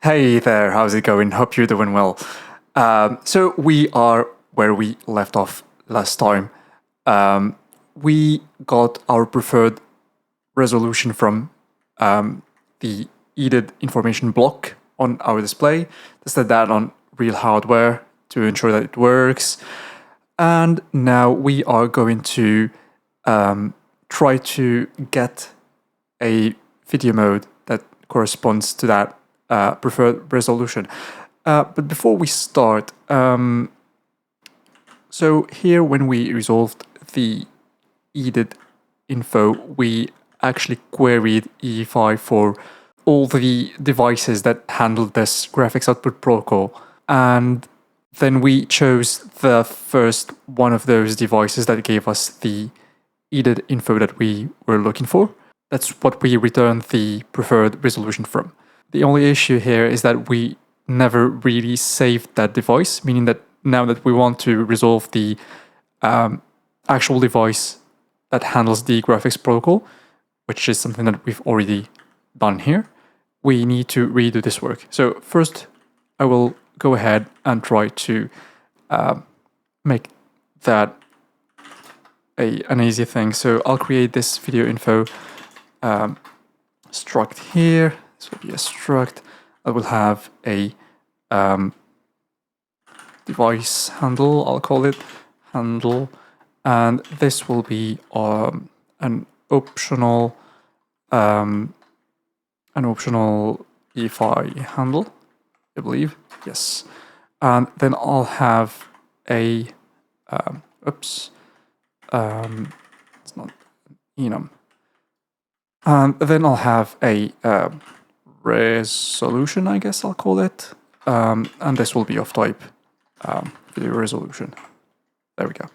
Hey there, how's it going? Hope you're doing well. So we are where we left off last time. We got our preferred resolution from the EDID information block on our display. Tested that on real hardware to ensure that it works. And now we are going to try to get a video mode that corresponds to that preferred resolution. But before we start, so here when we resolved the EDID info, we actually queried UEFI for all the devices that handled this graphics output protocol. And then we chose the first one of those devices that gave us the EDID info that we were looking for. That's what we returned the preferred resolution from. The only issue here is that we never really saved that device, meaning that now that we want to resolve the actual device that handles the graphics protocol, which is something that we've already done here, we need to redo this work. So first, I will go ahead and try to make that an easy thing. So I'll create this video info struct here. This will be a struct. I will have a device handle, I'll call it handle, and this will be an optional UEFI handle, I believe. Yes, and then I'll have a it's not enum. And then I'll have a resolution, I guess I'll call it. And this will be of type video resolution. There we go.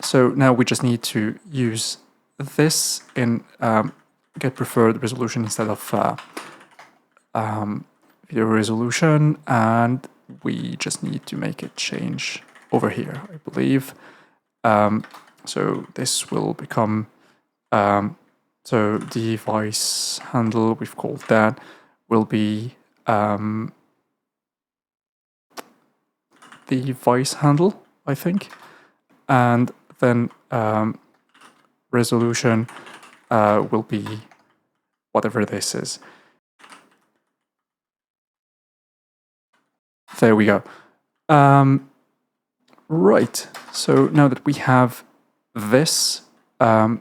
So now we just need to use this in get preferred resolution instead of video resolution, and we just need to make a change over here, I believe. So this will become so device handle, we've called that, will be the device handle, I think, and then resolution will be whatever this is. There we go. Right, so now that we have this,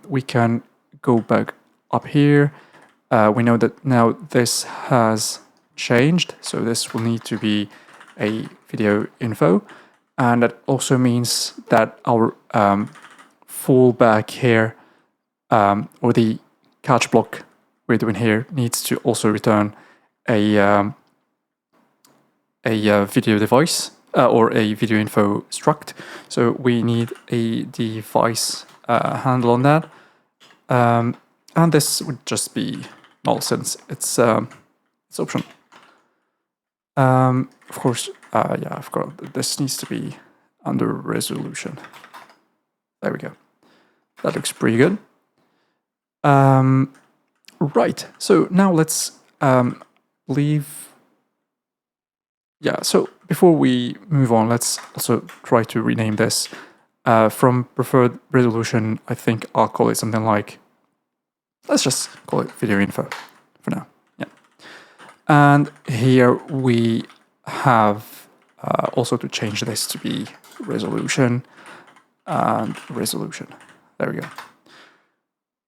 we can go back up here. We know that now this has changed, so this will need to be a video info, and that also means that our fallback here, or the catch block we're doing here, needs to also return a video device or a video info struct. So we need a device handle on that. And this would just be null since it's optional. Of course, yeah, I've got this needs to be under resolution. There we go. That looks pretty good. Right. So now let's leave. Yeah. So before we move on, let's also try to rename this. From preferred resolution, I think I'll call it something like, let's just call it video info for now. Yeah. And here we have also to change this to be resolution and resolution. There we go.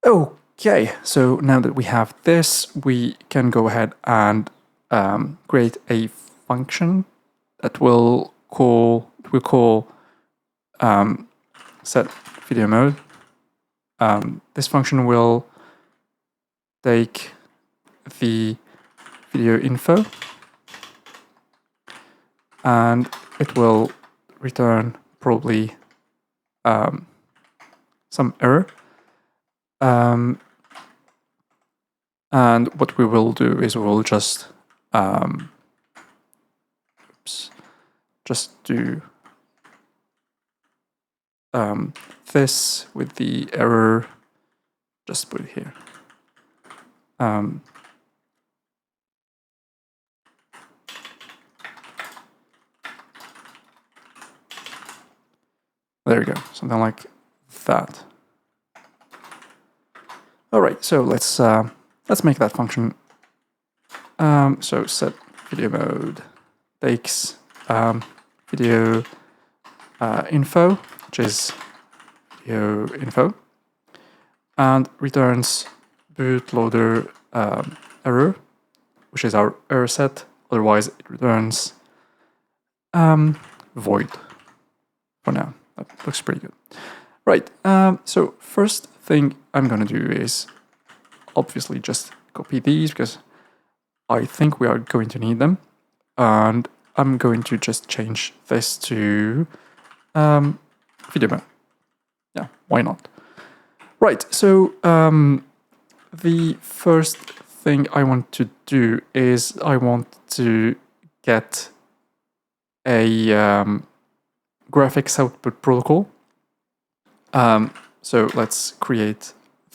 Okay, so now that we have this, we can go ahead and create a function that we'll call set video mode. This function will take the video info and it will return probably some error. And what we will do is we'll just do this with the error, just put it here. There we go, something like that. All right, so let's make that function. So set video mode takes video info, which is video info, and returns bootloader error, which is our error set. Otherwise, it returns void for now. That looks pretty good. Right, so first thing I'm going to do is obviously just copy these because I think we are going to need them. And I'm going to just change this to video mode. Yeah, why not? Right, so the first thing I want to do is I want to get a graphics output protocol. So let's create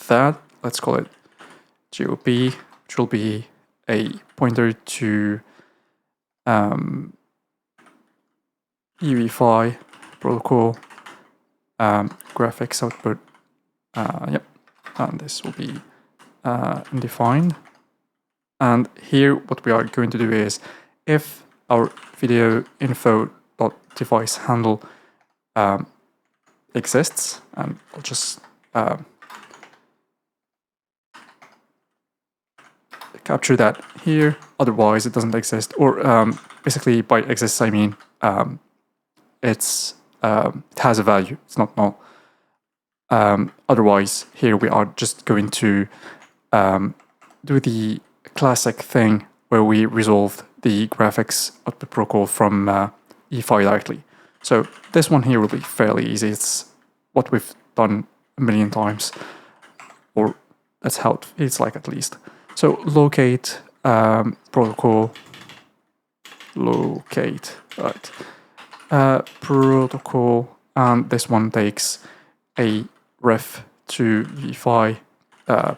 that. Let's call it GOP, which will be a pointer to UEFI protocol graphics output. Yep, and this will be undefined. And here, what we are going to do is, if our video info.device handle exists, and I'll just capture that here. Otherwise, it doesn't exist. Or basically, by exists, I mean it has a value. It's not null. Otherwise, here we are just going to do the classic thing where we resolve the graphics output protocol from UEFI directly. So this one here will be fairly easy. It's what we've done a million times, or that's how it feels like at least. So locate protocol, locate, right, protocol, and this one takes a ref to UEFI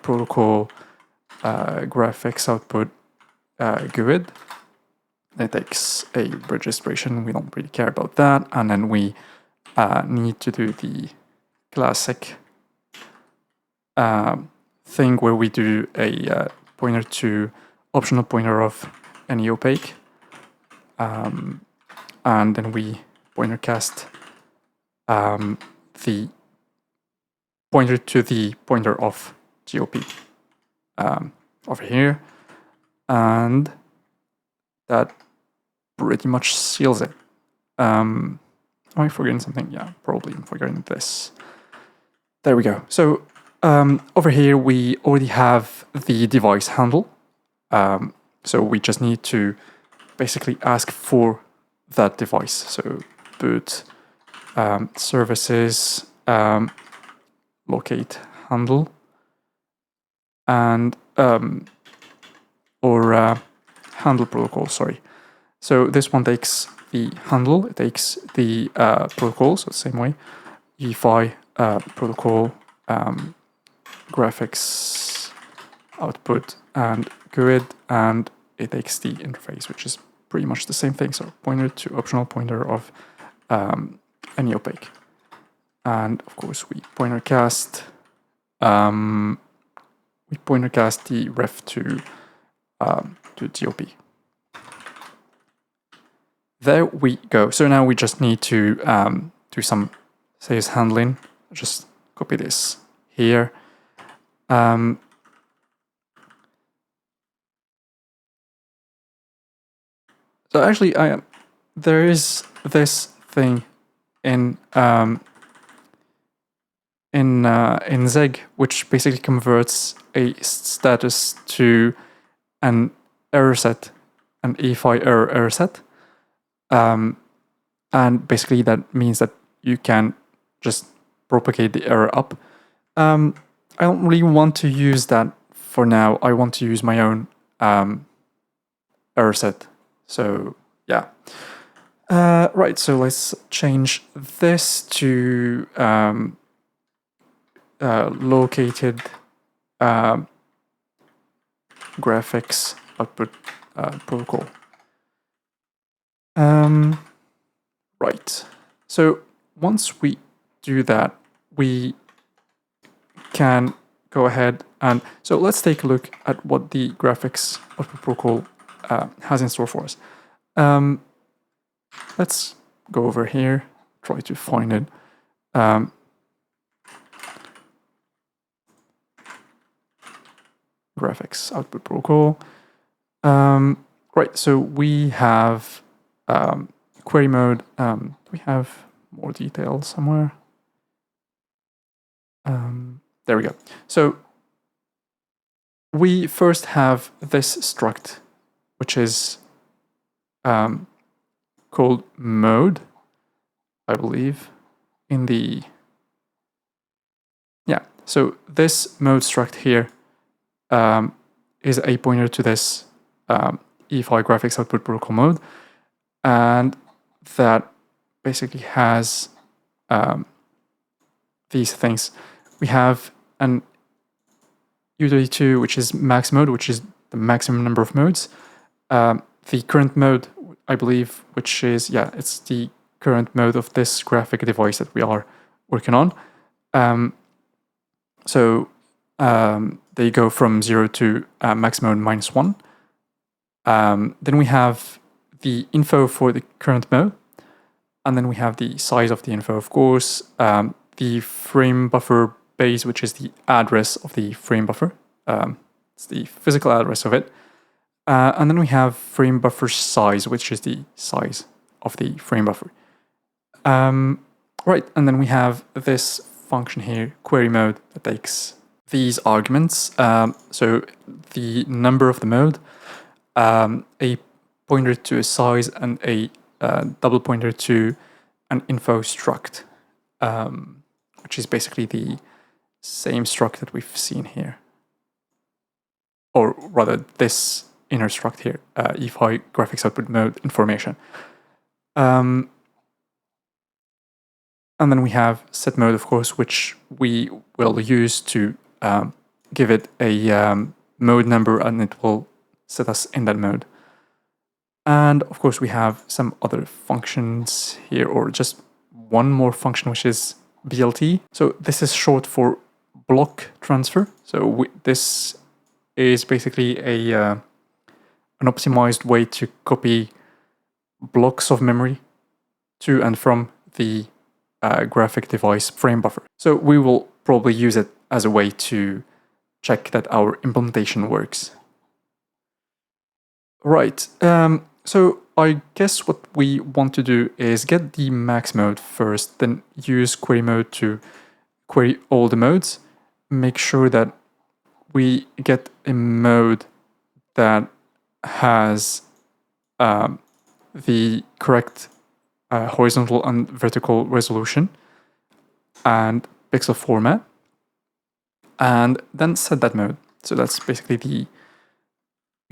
protocol graphics output GUID. It takes a registration. We don't really care about that. And then we need to do the classic thing where we do a pointer to optional pointer of any opaque. And then we pointer cast the pointer to the pointer of GOP over here. And that pretty much seals it. Am I forgetting something? Yeah, probably I'm forgetting this. There we go. So over here, we already have the device handle. So we just need to basically ask for that device. So boot services locate handle and handle protocol, sorry. So this one takes the handle, it takes the protocol, so the same way, UEFI protocol, graphics output and GUID, and it takes the interface, which is pretty much the same thing. So pointer to optional pointer of any opaque. And of course we pointer cast the ref to GOP. There we go. So now we just need to do some sales handling. Just copy this here. So actually, there is this thing in Zeg, which basically converts a status to an error set, an UEFI error set. And basically that means that you can just propagate the error up. I don't really want to use that for now. I want to use my own error set. So yeah. Right, so let's change this to located graphics output protocol. Right, so once we do that, we can go ahead and, so let's take a look at what the graphics output protocol has in store for us. Let's go over here, try to find it. Graphics output protocol. Right, so we have query mode. Do we have more details somewhere? There we go. So we first have this struct, which is called mode, I believe, in the, yeah. So this mode struct here is a pointer to this UEFI graphics output protocol mode, and that basically has these things. We have an U32, which is max mode, which is the maximum number of modes. The current mode, I believe, which is, yeah, it's the current mode of this graphic device that we are working on. So they go from 0 to max mode -1. Then we have the info for the current mode, and then we have the size of the info, of course, the frame buffer base, which is the address of the frame buffer. It's the physical address of it. And then we have frame buffer size, which is the size of the frame buffer. Right, and then we have this function here, query mode, that takes these arguments. So the number of the mode, a pointer to a size, and a double pointer to an info struct, which is basically the same struct that we've seen here. Or rather, this inner struct here, UEFI graphics output mode information. And then we have set mode, of course, which we will use to give it a mode number, and it will set us in that mode. And of course, we have some other functions here, or just one more function, which is BLT. So this is short for block transfer. So this is basically an optimized way to copy blocks of memory to and from the graphic device frame buffer. So we will probably use it as a way to check that our implementation works. Right, so I guess what we want to do is get the max mode first, then use query mode to query all the modes, make sure that we get a mode that has the correct horizontal and vertical resolution and pixel format, and then set that mode. So that's basically the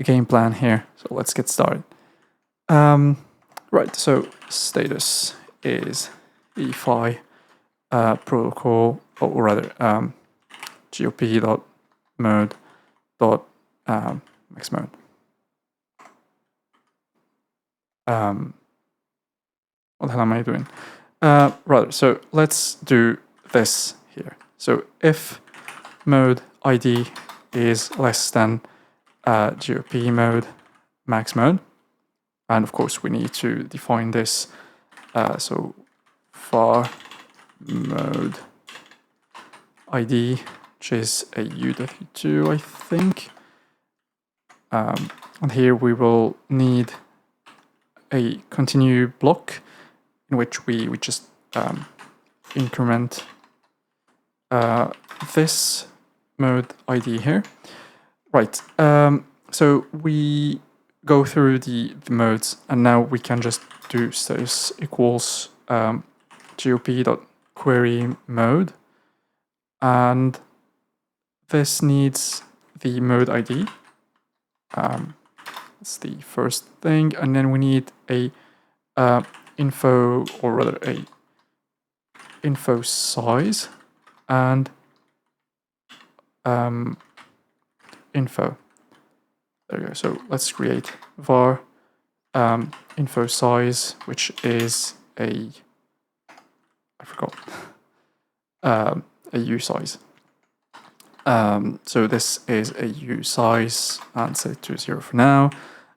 game plan here. So let's get started. Right, so status is UEFI protocol, or rather GOP.mode max mode. What the hell am I doing? Rather, so let's do this here. So if mode ID is less than GOP mode max mode, and of course we need to define this. So var mode ID, which is a U32, I think. And here we will need a continue block in which we just increment this mode ID here. Right, so we go through the modes, and now we can just do status equals GOP.query mode, and this needs the mode ID. That's the first thing, and then we need a info, or rather a info size, and info. There we go. So let's create var info size, which is a, I forgot. a usize. So this is a usize, and set it to 0 for now.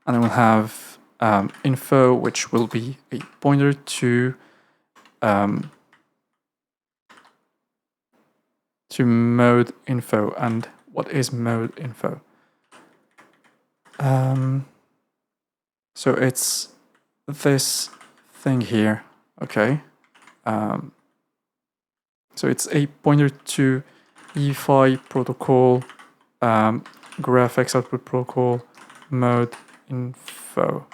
And then we'll have info, which will be a pointer to mode info. And what is mode info? So it's this thing here, okay? So it's a pointer to UEFI protocol, graphics output protocol, mode info,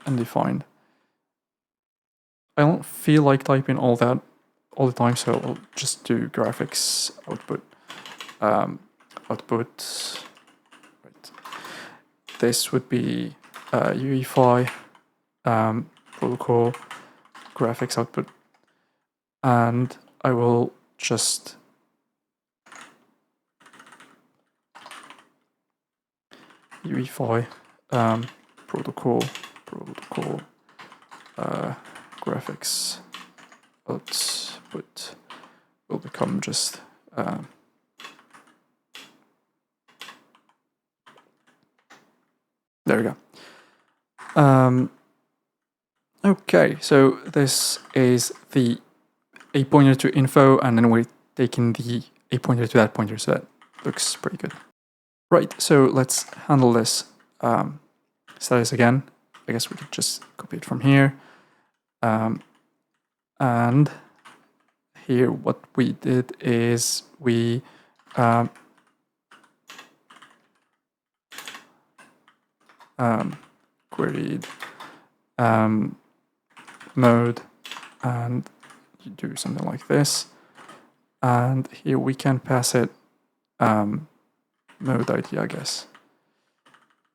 undefined. I don't feel like typing all that all the time, so I'll just do graphics output. Right. This would be UEFI protocol graphics output, and I will just UEFI protocol graphics output will become just there we go. Okay, so this is the a pointer to info, and then we're taking the a pointer to that pointer, so that looks pretty good. Right, so let's handle this status again. I guess we could just copy it from here. And here what we did is we queried mode, and you do something like this. And here we can pass it mode ID, I guess.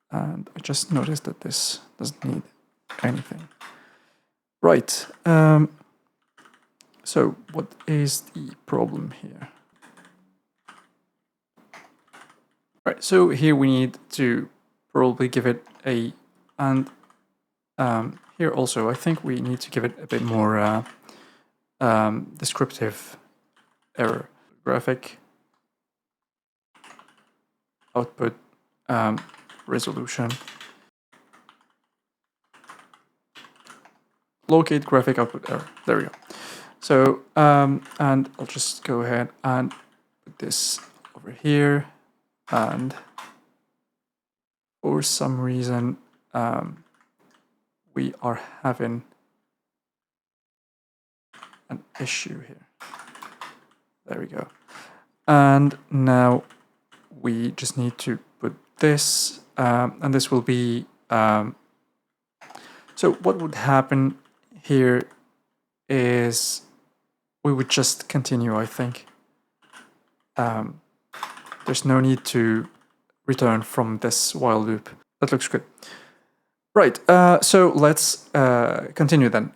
And I just noticed that this doesn't need anything. Right. So what is the problem here? Right. So here we need to probably give it a, and here also I think we need to give it a bit more descriptive error. Graphic output resolution. Locate graphic output error. There we go. So, and I'll just go ahead and put this over here. And for some reason, we are having an issue here. There we go. And now we just need to put this, and this will be, so what would happen here is we would just continue, I think. There's no need to return from this while loop. That looks good. Right, so let's continue then.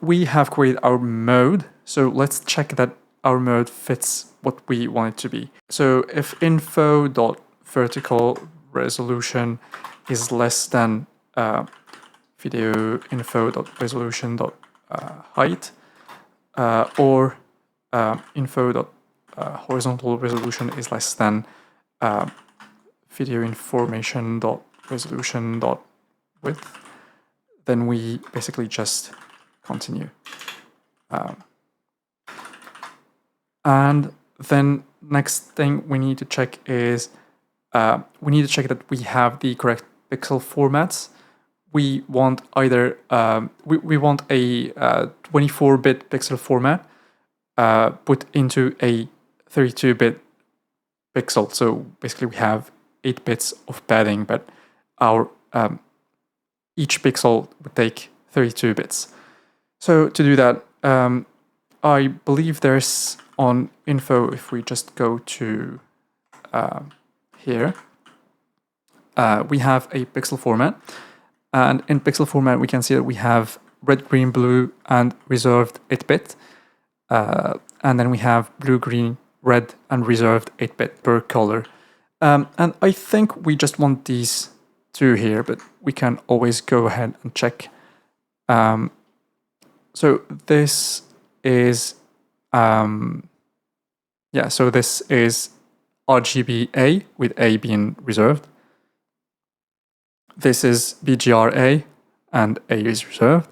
We have created our mode, so let's check that our mode fits what we want it to be. So if info.vertical resolution is less than video info.resolution.height, or info.horizontal resolution is less than video information.resolution.width, then we basically just continue. And then next thing we need to check is we need to check that we have the correct pixel formats. We want either we want a 24-bit pixel format put into a 32-bit pixel. So basically we have 8 bits of padding, but our each pixel would take 32 bits. So to do that, I believe there's on info, if we just go to here, we have a pixel format. And in pixel format, we can see that we have red, green, blue, and reserved 8-bit. And then we have blue, green, red, and reserved 8-bit per color. And I think we just want these two here, but we can always go ahead and check so this is so this is RGB A, with A being reserved. This is BGR A, and A is reserved.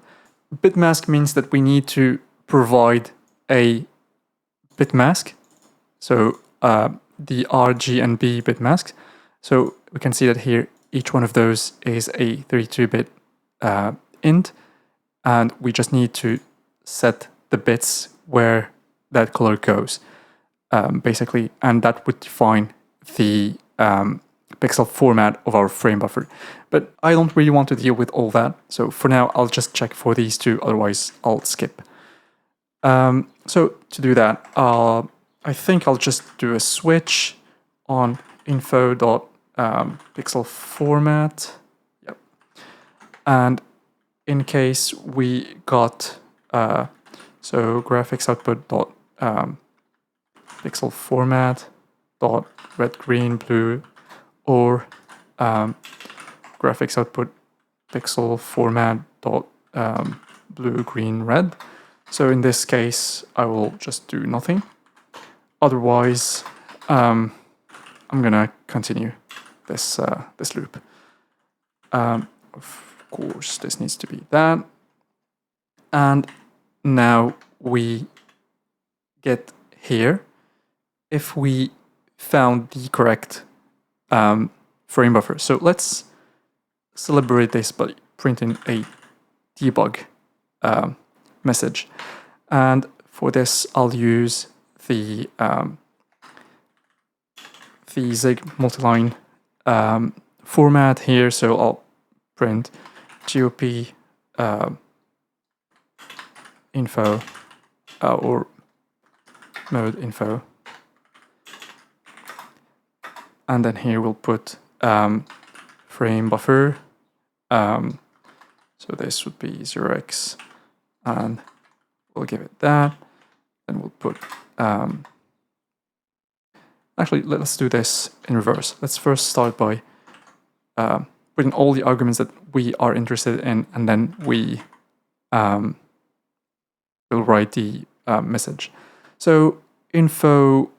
Bit mask means that we need to provide a bit mask, so the R, G, and B bit masks. So we can see that here each one of those is a 32-bit int, and we just need to set the bits where that color goes, basically, and that would define the pixel format of our frame buffer. But I don't really want to deal with all that, so for now I'll just check for these two, otherwise I'll skip. So to do that, I think I'll just do a switch on info.pixel format. Yep. And in case we got so graphics output dot pixel format dot red, green, blue, or graphics output pixel format dot blue, green, red. So in this case, I will just do nothing. Otherwise, I'm gonna continue this this loop. Of course, this needs to be that. And now we get here. If we found the correct frame buffer. So let's celebrate this by printing a debug message. And for this, I'll use the Zig multiline format here. So I'll print GOP info or mode info, and then here we'll put frame buffer. So this would be 0x, and we'll give it that. Then we'll put actually, let's do this in reverse. Let's first start by putting all the arguments that we are interested in, and then we will write the message. So info,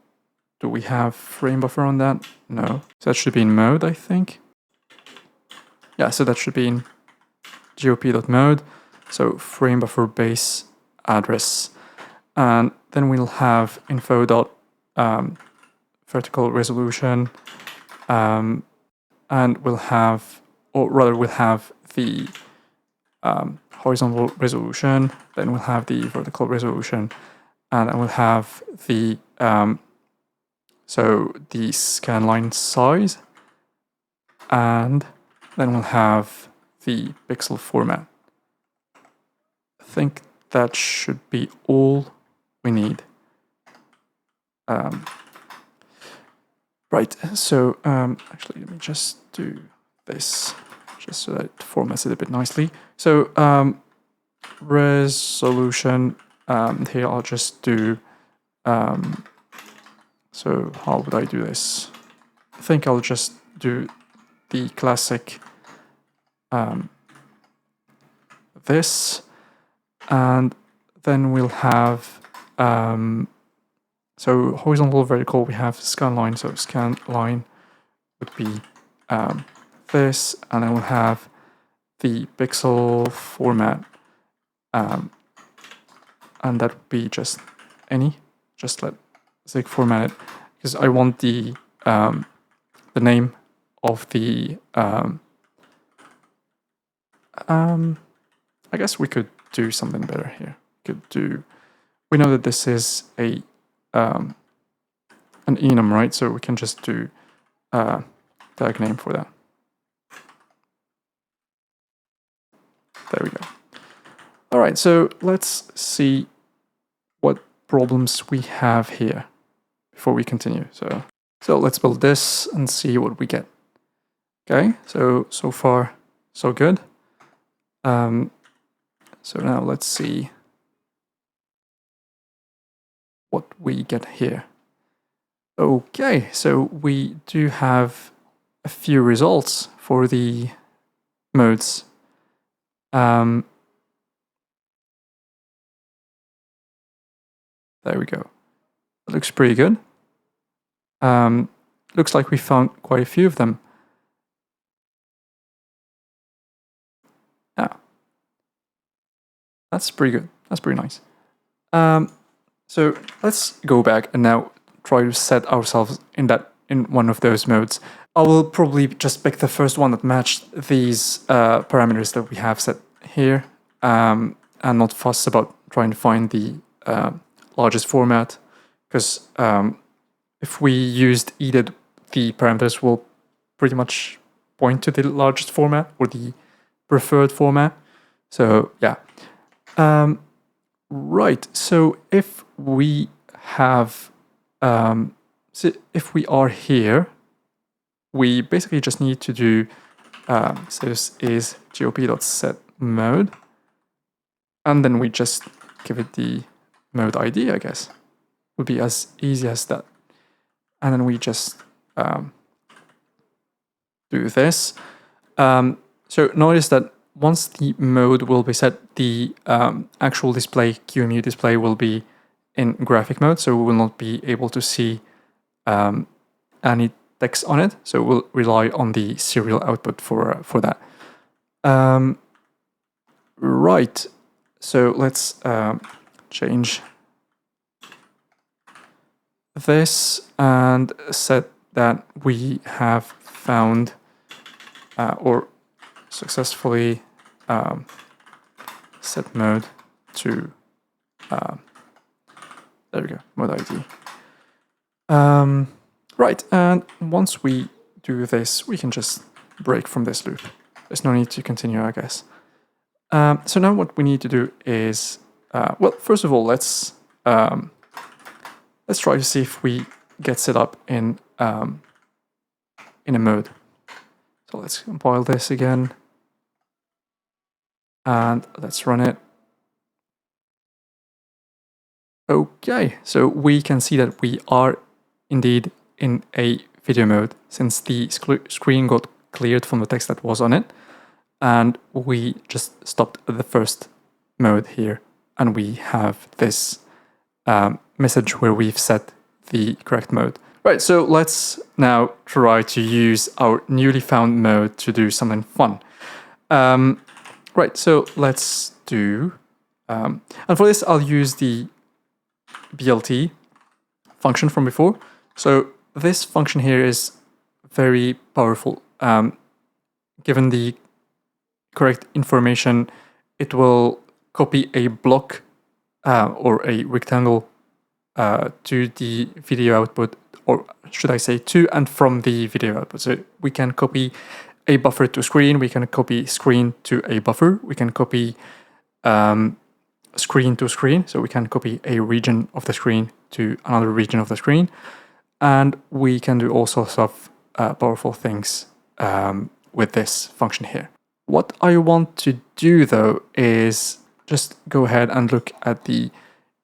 do we have frame buffer on that? No. So that should be in mode, I think. Yeah, so that should be in gop.mode. So frame buffer base address. And then we'll have info dot vertical resolution, and we'll have, or rather we'll have the horizontal resolution, then we'll have the vertical resolution, and I will have the so the scanline size, and then we'll have the pixel format. I think that should be all we need. Right, so actually let me just do this, just so that it formats it a bit nicely. So resolution, here I'll just do, so how would I do this? I think I'll just do the classic this, and then we'll have so horizontal, vertical, we have scan line, so scan line would be this, and then we'll have the pixel format, and that would be just any, just let Zig format it, because I want the name of the I guess we could do something better here. We know that this is a an enum, right? So we can just do tag name for that. There we go. All right, so let's see what problems we have here before we continue. So let's build this and see what we get. Okay, so far so good. So now let's see what we get here. Okay, so we do have a few results for the modes. There we go. That looks pretty good. Looks like we found quite a few of them. Yeah, that's pretty good. That's pretty nice. So let's go back and now try to set ourselves in one of those modes. I will probably just pick the first one that matched these parameters that we have set here, and not fuss about trying to find the largest format, because if we used edit, the parameters will pretty much point to the largest format or the preferred format. So yeah. Right. So if we have, so if we are here, we basically just need to do, so this is gop.set mode, and then we just give it the mode ID, I guess. Would be as easy as that. And then we just do this. So notice that once the mode will be set, the actual display, QEMU display, will be in graphic mode, so we will not be able to see any text on it. So we'll rely on the serial output for that. Right. So let's change this and set that we have found or successfully set mode to there we go, mode ID. Right, and once we do this, we can just break from this loop. There's no need to continue, I guess. So now what we need to do is, well, first of all, let's try to see if we get set up in a mode. So let's compile this again, and let's run it. Okay, so we can see that we are indeed in a video mode, since the screen got cleared from the text that was on it, and we just stopped the first mode here, and we have this message where we've set the correct mode. Right, so let's now try to use our newly found mode to do something fun. Right, so let's do, and for this I'll use the BLT function from before. So this function here is very powerful. Given the correct information, it will copy a block or a rectangle to the video output, or should I say to and from the video output. So we can copy a buffer to screen, we can copy screen to a buffer, we can copy screen to screen, so we can copy a region of the screen to another region of the screen, and we can do all sorts of powerful things with this function here. What I want to do though is just go ahead and look at the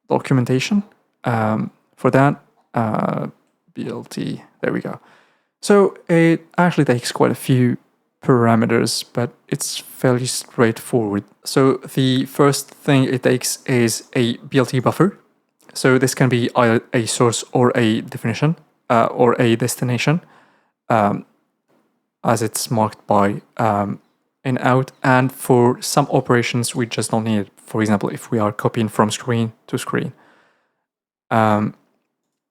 documentation for that. BLT, there we go. So it actually takes quite a few parameters, but it's fairly straightforward. So the first thing it takes is a BLT buffer. So this can be either a source or a definition or a destination, as it's marked by in out. And for some operations, we just don't need it. For example, if we are copying from screen to screen.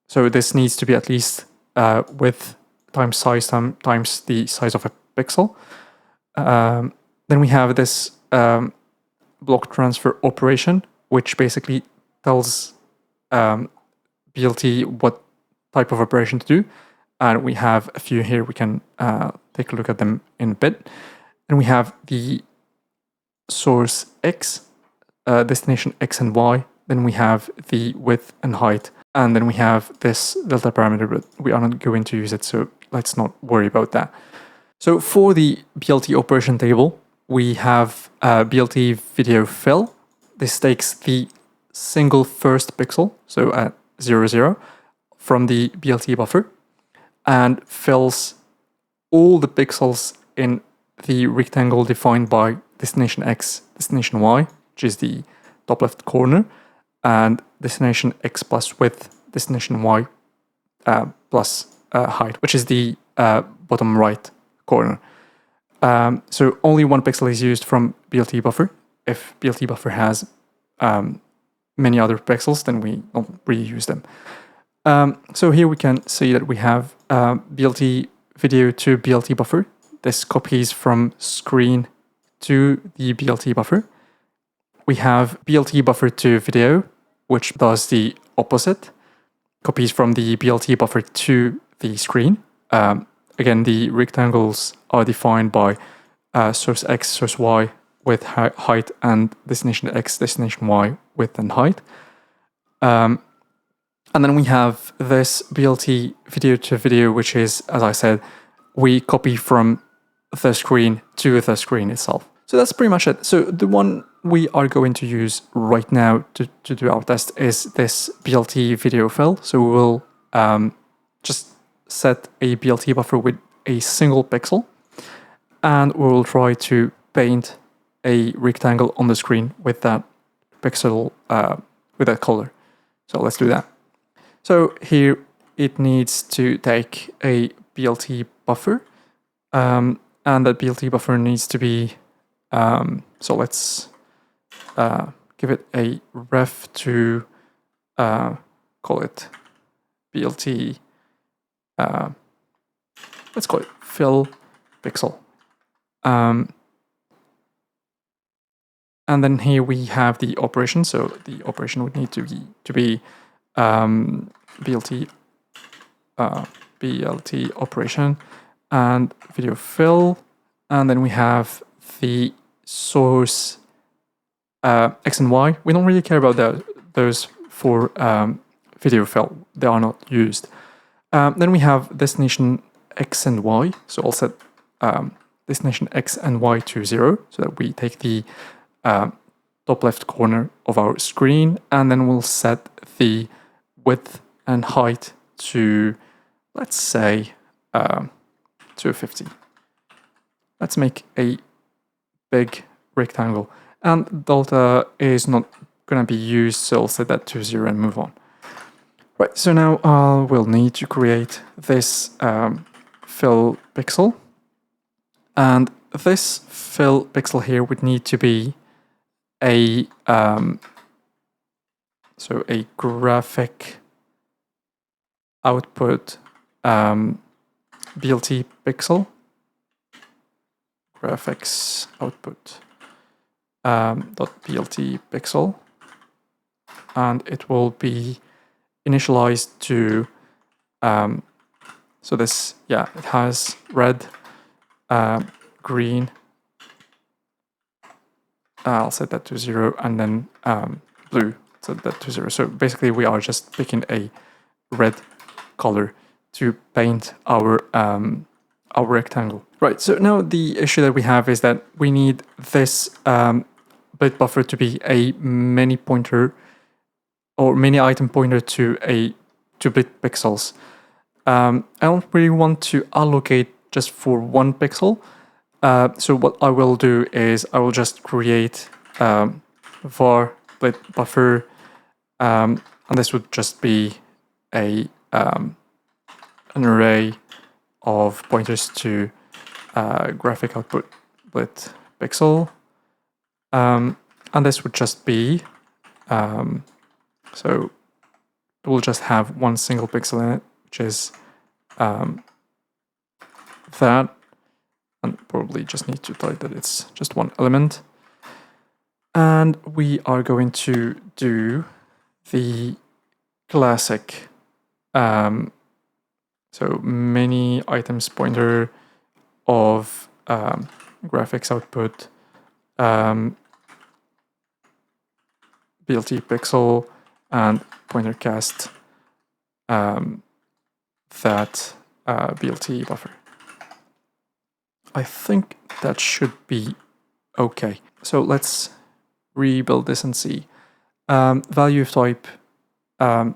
So this needs to be at least width times size times the size of a pixel. Then we have this block transfer operation, which basically tells BLT what type of operation to do. And we have a few here. We can take a look at them in a bit. And we have the source X, destination X and Y. Then we have the width and height. And then we have this delta parameter, but we are not going to use it, so let's not worry about that. So for the BLT operation table, we have BLT video fill. This takes the single first pixel, so at 0, 0, from the BLT buffer, and fills all the pixels in the rectangle defined by destination X, destination Y, which is the top left corner, and destination x plus width, destination y plus height, which is the bottom right corner. So only one pixel is used from BLT buffer. If BLT buffer has many other pixels, then we don't really use them. So here we can see that we have BLT video to BLT buffer. This copies from screen to the BLT buffer. We have BLT buffer to video, which does the opposite, copies from the BLT buffer to the screen. Again, the rectangles are defined by source X, source Y, width, height, and destination X, destination Y, width, and height. And then we have this BLT video to video, which is, as I said, we copy from the screen to the screen itself. So that's pretty much it. So the one we are going to use right now to do our test is this BLT video fill. So we will just set a BLT buffer with a single pixel, and we will try to paint a rectangle on the screen with that pixel, with that color. So let's do that. So here it needs to take a BLT buffer, and that BLT buffer needs to be, so let's give it a ref to call it BLT, let's call it fill pixel. And then here we have the operation. So the operation would need to be BLT operation and video fill, and then we have the source X and Y. We don't really care about those for video fill. They are not used. Then we have destination X and Y. So I'll set destination X and Y to 0, so that we take the top left corner of our screen, and then we'll set the width and height to, let's say, 250. Let's make a big rectangle, and delta is not going to be used, so I'll set that to 0 and move on. Right, so now we'll need to create this fill pixel, and this fill pixel here would need to be a so a graphic output BLT pixel, graphics output .blt pixel, and it will be initialized to so this, yeah, it has red, green, I'll set that to 0, and then blue, set that to 0. So basically we are just picking a red color to paint our rectangle. Right, so now the issue that we have is that we need this bit buffer to be a mini pointer or mini item pointer to a 2-bit pixels. I don't really want to allocate just for 1 pixel. So what I will do is I will just create var bit buffer, and this would just be a an array of pointers to graphic output bit pixel, and this would just be so it will just have one single pixel in it, which is that, and probably just need to type that it's just one element. And we are going to do the classic so many items pointer of graphics output BLT pixel and pointer cast that BLT buffer. I think that should be okay. So let's rebuild this and see. Value of type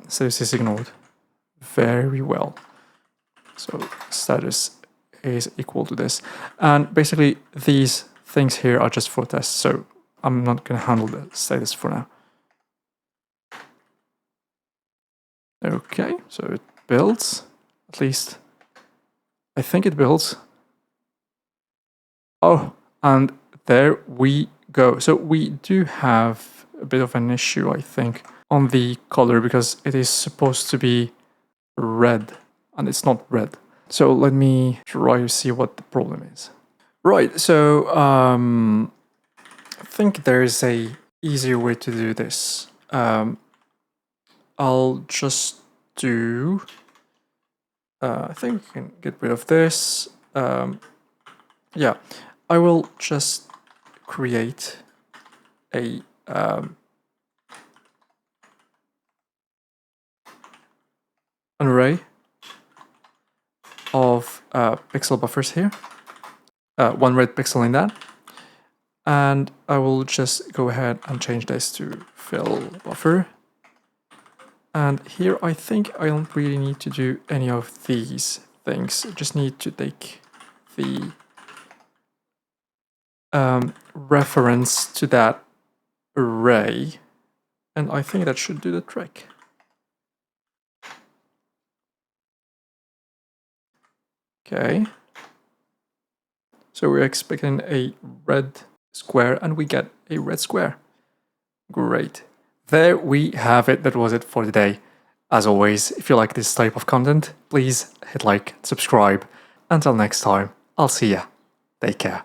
status is ignored. Very well. So status is equal to this. And basically these things here are just for tests, so I'm not going to handle the status for now. Okay, so it builds. At least I think it builds. Oh, and there we go. So we do have a bit of an issue, I think, on the color because it is supposed to be red and it's not red. So let me try to see what the problem is. Right, so I think there is a easier way to do this. I'll just do, I think we can get rid of this. Yeah, I will just create a an array of pixel buffers here, one red pixel in that, and I will just go ahead and change this to fill buffer. And here I think I don't really need to do any of these things. I just need to take the reference to that array, and I think that should do the trick. Okay. So we're expecting a red square and we get a red square. Great. There we have it. That was it for today. As always, if you like this type of content, please hit like, subscribe. Until next time, I'll see ya. Take care.